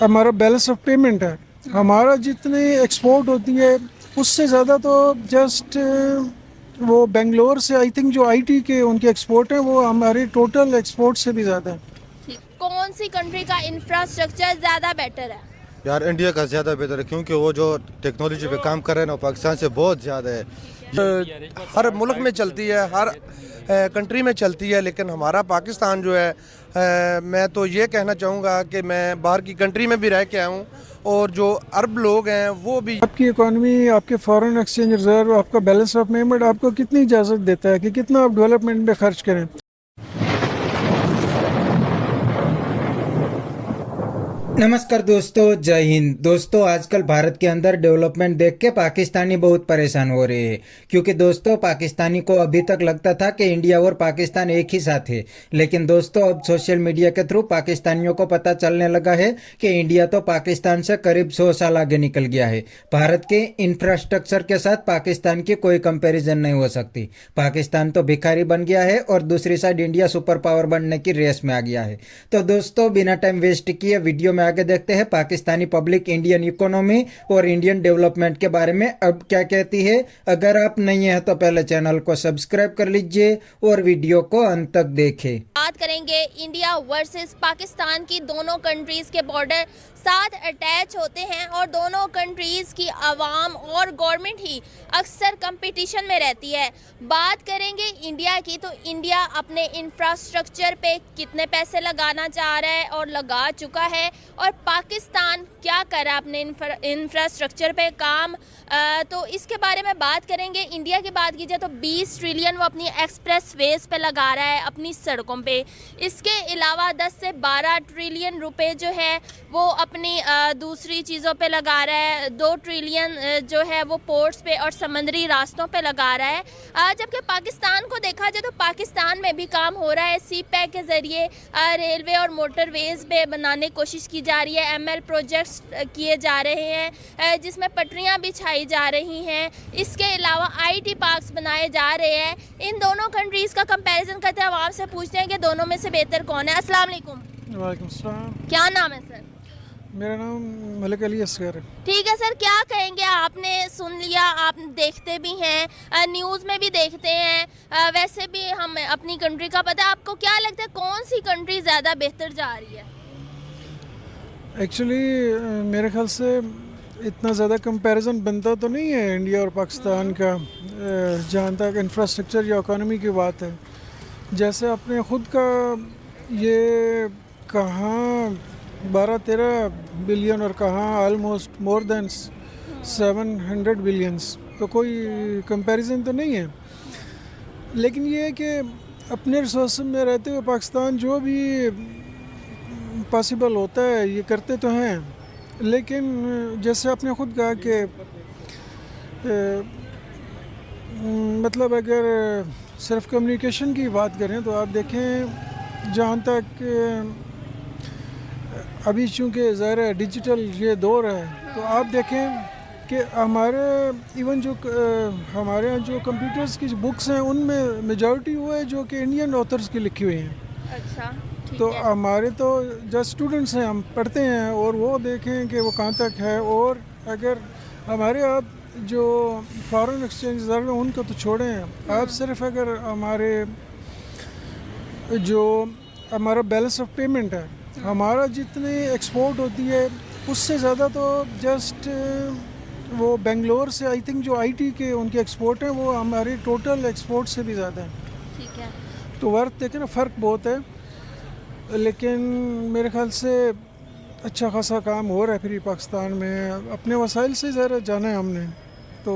हमारा balance of payment है। हमारा जितनी एक्सपोर्ट होती है उससे ज़्यादा तो जस्ट वो बेंगलोर से आई थिंक जो आईटी के उनके एक्सपोर्ट है वो हमारे टोटल एक्सपोर्ट से भी ज़्यादा है। ठीक, कौन सी कंट्री का इंफ्रास्ट्रक्चर ज्यादा बेटर है? यार इंडिया का ज़्यादा बेहतर है क्योंकि वो जो टेक्नोलॉजी पे काम कर रहे हैं ना पाकिस्तान से बहुत ज़्यादा है। हर मुल्क में चलती है, हर कंट्री में चलती है, लेकिन हमारा पाकिस्तान जो है मैं तो ये कहना चाहूँगा कि मैं बाहर की कंट्री में भी रह के आया हूँ और जो अरब लोग हैं वो भी। आपकी इकोनॉमी, आपके फॉरेन एक्सचेंज रिजर्व, आपका बैलेंस ऑफ पेमेंट आपको कितनी इजाज़त देता है कि कितना आप डेवलपमेंट में खर्च करें। नमस्कार दोस्तों, जय हिंद। दोस्तों आजकल भारत के अंदर डेवलपमेंट देख के पाकिस्तानी बहुत परेशान हो रहे हैं, क्योंकि दोस्तों पाकिस्तानी को अभी तक लगता था कि इंडिया और पाकिस्तान एक ही साथ है। लेकिन दोस्तों अब सोशल मीडिया के थ्रू पाकिस्तानियों को पता चलने लगा है कि इंडिया तो पाकिस्तान से करीब 100 साल आगे निकल गया है। भारत के इंफ्रास्ट्रक्चर के साथ पाकिस्तान की कोई कंपेरिजन नहीं हो सकती। पाकिस्तान तो भिखारी बन गया है और दूसरी साइड इंडिया सुपर पावर बनने की रेस में आ गया है। तो दोस्तों बिना टाइम वेस्ट किए वीडियो में आगे देखते हैं पाकिस्तानी पब्लिक इंडियन इकोनॉमी और इंडियन डेवलपमेंट के बारे में अब क्या कहती है। अगर आप नहीं है तो पहले चैनल को सब्सक्राइब कर लीजिए और वीडियो को अंत तक देखें। बात करेंगे इंडिया वर्सेस पाकिस्तान की। दोनों कंट्रीज के बॉर्डर साथ अटैच होते हैं और दोनों कंट्रीज की आवाम और गवर्नमेंट ही अक्सर कंपटीशन में रहती है। बात करेंगे इंडिया की, तो इंडिया अपने इंफ्रास्ट्रक्चर पे कितने पैसे लगाना चाह रहा है और लगा चुका है, और पाकिस्तान क्या कर रहा है अपने इंफ्रास्ट्रक्चर पे काम। तो इसके बारे में बात करेंगे। इंडिया की बात कीजिए तो 20 ट्रिलियन वो अपनी एक्सप्रेस वेज पे लगा रहा है, अपनी सड़कों पे। इसके अलावा 10 से 12 ट्रिलियन रुपए जो है वो अपनी दूसरी चीज़ों पे लगा रहा है। 2 ट्रिलियन जो है वो पोर्ट्स पे और समंदरी रास्तों पे लगा रहा है। जबकि पाकिस्तान को देखा जाए तो पाकिस्तान में भी काम हो रहा है। सी पैक के ज़रिए रेलवे और मोटरवेज पे बनाने की कोशिश की जा रही है। ML प्रोजेक्ट्स किए जा रहे हैं जिसमें पटरियां बिछाई जा रही हैं। इसके अलावा IT पार्क्स बनाए जा रहे हैं। इन दोनों कंट्रीज़ का कंपैरिजन करते हैं, आवाम से पूछते हैं कि दोनों में से बेहतर कौन है। अस्सलाम वालेकुम। वालेकुम सलाम। क्या नाम है सर? मेरा नाम मलिक अली असगर है। ठीक है सर, क्या कहेंगे? आपने सुन लिया, आप देखते भी हैं, न्यूज़ में भी देखते हैं, वैसे भी हम अपनी कंट्री का पता है। आपको क्या लगता है कौन सी कंट्री ज़्यादा बेहतर जा रही है? एक्चुअली मेरे ख्याल से इतना ज़्यादा कंपैरिजन बनता तो नहीं है इंडिया और पाकिस्तान का, जहाँ तक इंफ्रास्ट्रक्चर या इकोनॉमी की बात है। जैसे आपने ख़ुद का ये कहाँ 12-13 बिलियन और कहाँ ऑलमोस्ट मोर देन 700 बिलियंस, तो कोई कंपैरिजन तो नहीं है। लेकिन ये है कि अपने रिसोर्स में रहते हुए पाकिस्तान जो भी पॉसिबल होता है ये करते तो हैं, लेकिन जैसे आपने ख़ुद कहा कि मतलब अगर सिर्फ कम्युनिकेशन की बात करें तो आप देखें जहाँ तक अभी चूँकि ज़ाहिर है डिजिटल ये दौर है, तो आप देखें कि हमारे इवन जो हमारे यहाँ जो कंप्यूटर्स की बुक्स हैं उनमें मेजॉरिटी वो है जो कि इंडियन ऑथर्स की लिखी हुई हैं। अच्छा, तो हमारे तो जस्ट स्टूडेंट्स हैं, हम पढ़ते हैं और वो देखें कि वो कहाँ तक है। और अगर हमारे आप जो फॉरेन एक्सचेंज रिजर्व है उनको तो छोड़ें, आप सिर्फ अगर हमारे जो हमारा बैलेंस ऑफ पेमेंट है, हमारा जितनी एक्सपोर्ट होती है उससे ज़्यादा तो जस्ट वो बेंगलोर से आई थिंक जो IT के उनके एक्सपोर्ट हैं वो हमारे टोटल एक्सपोर्ट से भी ज़्यादा है। ठीक है। तो वर्थ देखें ना, फ़र्क बहुत है। लेकिन मेरे ख्याल से अच्छा खासा काम हो रहा है फिर पाकिस्तान में। अपने वसाइल से ज़रा जाना है हमने, तो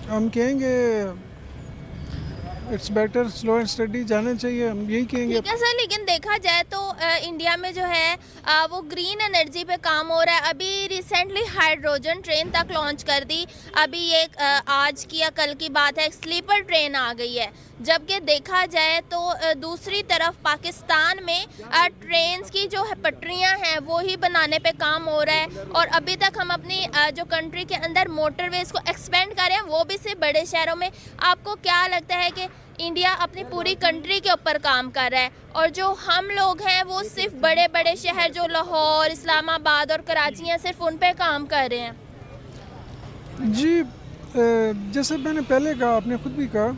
हम कहेंगे it's better slow and study जाना चाहिए, हम यही कहेंगे। ठीक है सर, लेकिन देखा जाए तो इंडिया में जो है वो ग्रीन एनर्जी पे काम हो रहा है। अभी रिसेंटली हाइड्रोजन ट्रेन तक लॉन्च कर दी। अभी एक आज की या कल की बात है, एक स्लीपर ट्रेन आ गई है। जबकि देखा जाए तो दूसरी तरफ पाकिस्तान में ट्रेन्स की जो है पटरियां हैं वो ही बनाने पे काम हो रहा है। और अभी तक हम अपनी जो कंट्री के अंदर मोटरवेज को एक्सपेंड कर रहे हैं, वो भी सिर्फ बड़े शहरों में। आपको क्या लगता है कि इंडिया अपनी पूरी कंट्री के ऊपर काम कर रहा है और जो हम लोग हैं वो सिर्फ बड़े बड़े शहर जो लाहौर, इस्लामाबाद और कराची हैं सिर्फ उन पे काम कर रहे हैं। जी, जैसे मैंने पहले कहा, आपने खुद भी कहा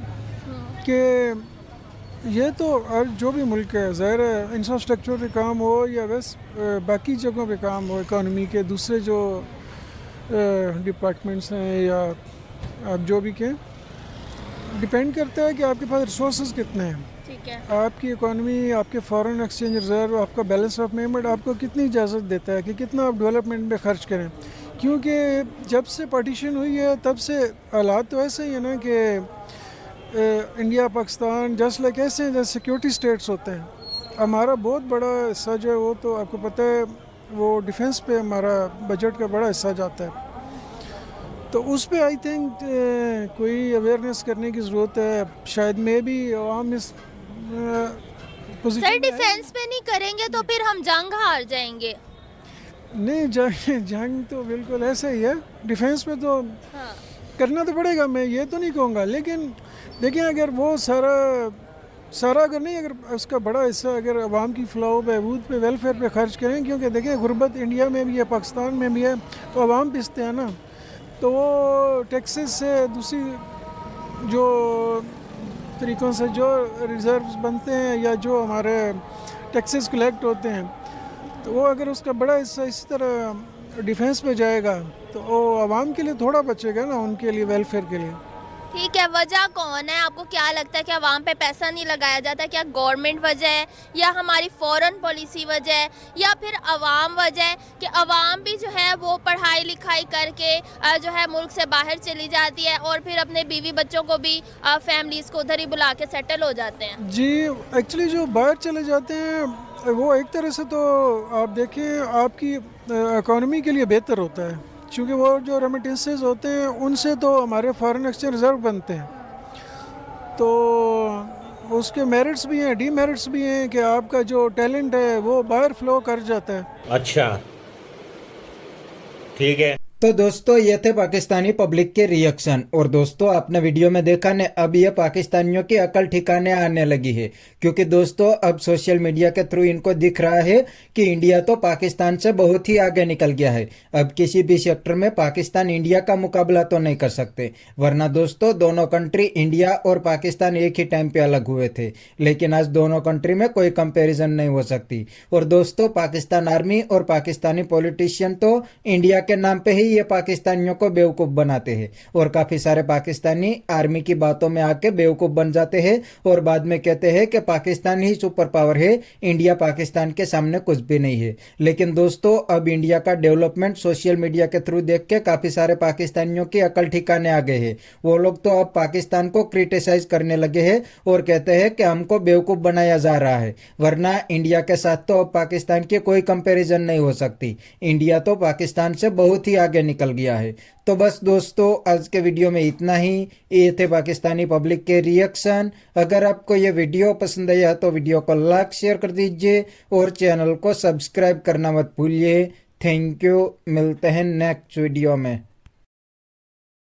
कि ये तो और जो भी मुल्क है, ज़ाहिर है इंफ्रास्ट्रक्चर पे काम हो या बस बाकी जगहों पे काम हो, इकॉनमी के दूसरे जो डिपार्टमेंट्स हैं या आप जो भी कहें, डिपेंड करता है कि आपके पास रिसोर्स कितने हैं। ठीक है। आपकी इकॉनमी, आपके फॉरेन एक्सचेंज रिजर्व, आपका बैलेंस ऑफ पेमेंट आपको कितनी इजाज़त देता है कि कितना आप डेवलपमेंट में खर्च करें। क्योंकि जब से पार्टीशन हुई है तब से हालात तो ऐसे ही है ना कि इंडिया पाकिस्तान जस्ट लाइक ऐसे हैं जैसे सिक्योरिटी स्टेट्स होते हैं। हमारा बहुत बड़ा हिस्सा जो है वो तो आपको पता है वो डिफेंस पे हमारा बजट का बड़ा हिस्सा जाता है। तो उस पे आई थिंक कोई अवेयरनेस करने की ज़रूरत है। शायद में भी आवाम इस पोजीशन सर में डिफेंस पे नहीं करेंगे तो फिर हम जंग हार जाएंगे। नहीं, जंग तो बिल्कुल ऐसे ही है। डिफेंस में तो हाँ। करना तो पड़ेगा, मैं ये तो नहीं कहूँगा, लेकिन देखिए अगर वो सारा अगर नहीं, अगर उसका बड़ा हिस्सा अगर आवाम की फलाह बहबूद पे, वेलफेयर पे खर्च करें, क्योंकि देखिए गुर्बत इंडिया में भी है, पाकिस्तान में भी है, तो आवाम पिसते हैं ना, तो वो टैक्सेस से दूसरी जो तरीक़ों से जो रिजर्व्स बनते हैं या जो हमारे टैक्सेस कलेक्ट होते हैं, तो वो अगर उसका बड़ा हिस्सा इसी तरह डिफेंस पे जाएगा तो वो आवाम के लिए थोड़ा बचेगा ना, उनके लिए, वेलफेयर के लिए। ठीक है, वजह कौन है? आपको क्या लगता है कि आवाम पे पैसा नहीं लगाया जाता? क्या गवर्नमेंट वजह है या हमारी फॉरेन पॉलिसी वजह है या फिर आवाम वजह है कि आवाम भी जो है वो पढ़ाई लिखाई करके जो है मुल्क से बाहर चली जाती है और फिर अपने बीवी बच्चों को भी फैमिलीज़ को उधर ही बुला के सेटल हो जाते हैं? जी, एक्चुअली जो बाहर चले जाते हैं वो एक तरह से तो आप देखें आपकी इकॉनमी के लिए बेहतर होता है, क्योंकि वो जो रेमिटेंसेस होते हैं उनसे तो हमारे फॉरेन एक्सचेंज रिजर्व बनते हैं, तो उसके मेरिट्स भी हैं, डीमेरिट्स भी हैं कि आपका जो टैलेंट है वो बाहर फ्लो कर जाता है। अच्छा, ठीक है। तो दोस्तों ये थे पाकिस्तानी पब्लिक के रिएक्शन। और दोस्तों आपने वीडियो में देखा ने, अब ये पाकिस्तानियों की अकल ठिकाने आने लगी है, क्योंकि दोस्तों अब सोशल मीडिया के थ्रू इनको दिख रहा है कि इंडिया तो पाकिस्तान से बहुत ही आगे निकल गया है। अब किसी भी सेक्टर में पाकिस्तान इंडिया का मुकाबला तो नहीं कर सकते, वरना दोस्तों दोनों कंट्री इंडिया और पाकिस्तान एक ही टाइम पे अलग हुए थे, लेकिन आज दोनों कंट्री में कोई कंपेरिजन नहीं हो सकती। और दोस्तों पाकिस्तान आर्मी और पाकिस्तानी पॉलिटिशियन तो इंडिया के नाम पे ही ये पाकिस्तानियों को बेवकूफ बनाते हैं, और काफी सारे पाकिस्तानी आर्मी की बातों में आके बेवकूफ बन जाते हैं और बाद में कहते हैं कि पाकिस्तान ही सुपर पावर है, इंडिया पाकिस्तान के सामने कुछ भी नहीं है। लेकिन दोस्तों अब इंडिया का डेवलपमेंट सोशल मीडिया के थ्रू देख के काफी सारे पाकिस्तानियों की अकल ठिकाने आ गए हैं। वो लोग तो अब पाकिस्तान को क्रिटिसाइज करने लगे हैं और कहते हैं कि हमको बेवकूफ बनाया जा रहा है, वरना इंडिया के साथ तो अब पाकिस्तान की कोई कंपैरिजन नहीं हो सकती। इंडिया तो पाकिस्तान से बहुत ही आगे निकल गया है। तो बस दोस्तों आज के वीडियो में इतना ही। ये थे पाकिस्तानी पब्लिक के रिएक्शन। अगर आपको ये वीडियो पसंद आया तो वीडियो को लाइक शेयर कर दीजिए और चैनल को सब्सक्राइब करना मत भूलिए। थैंक यू, मिलते हैं नेक्स्ट वीडियो में।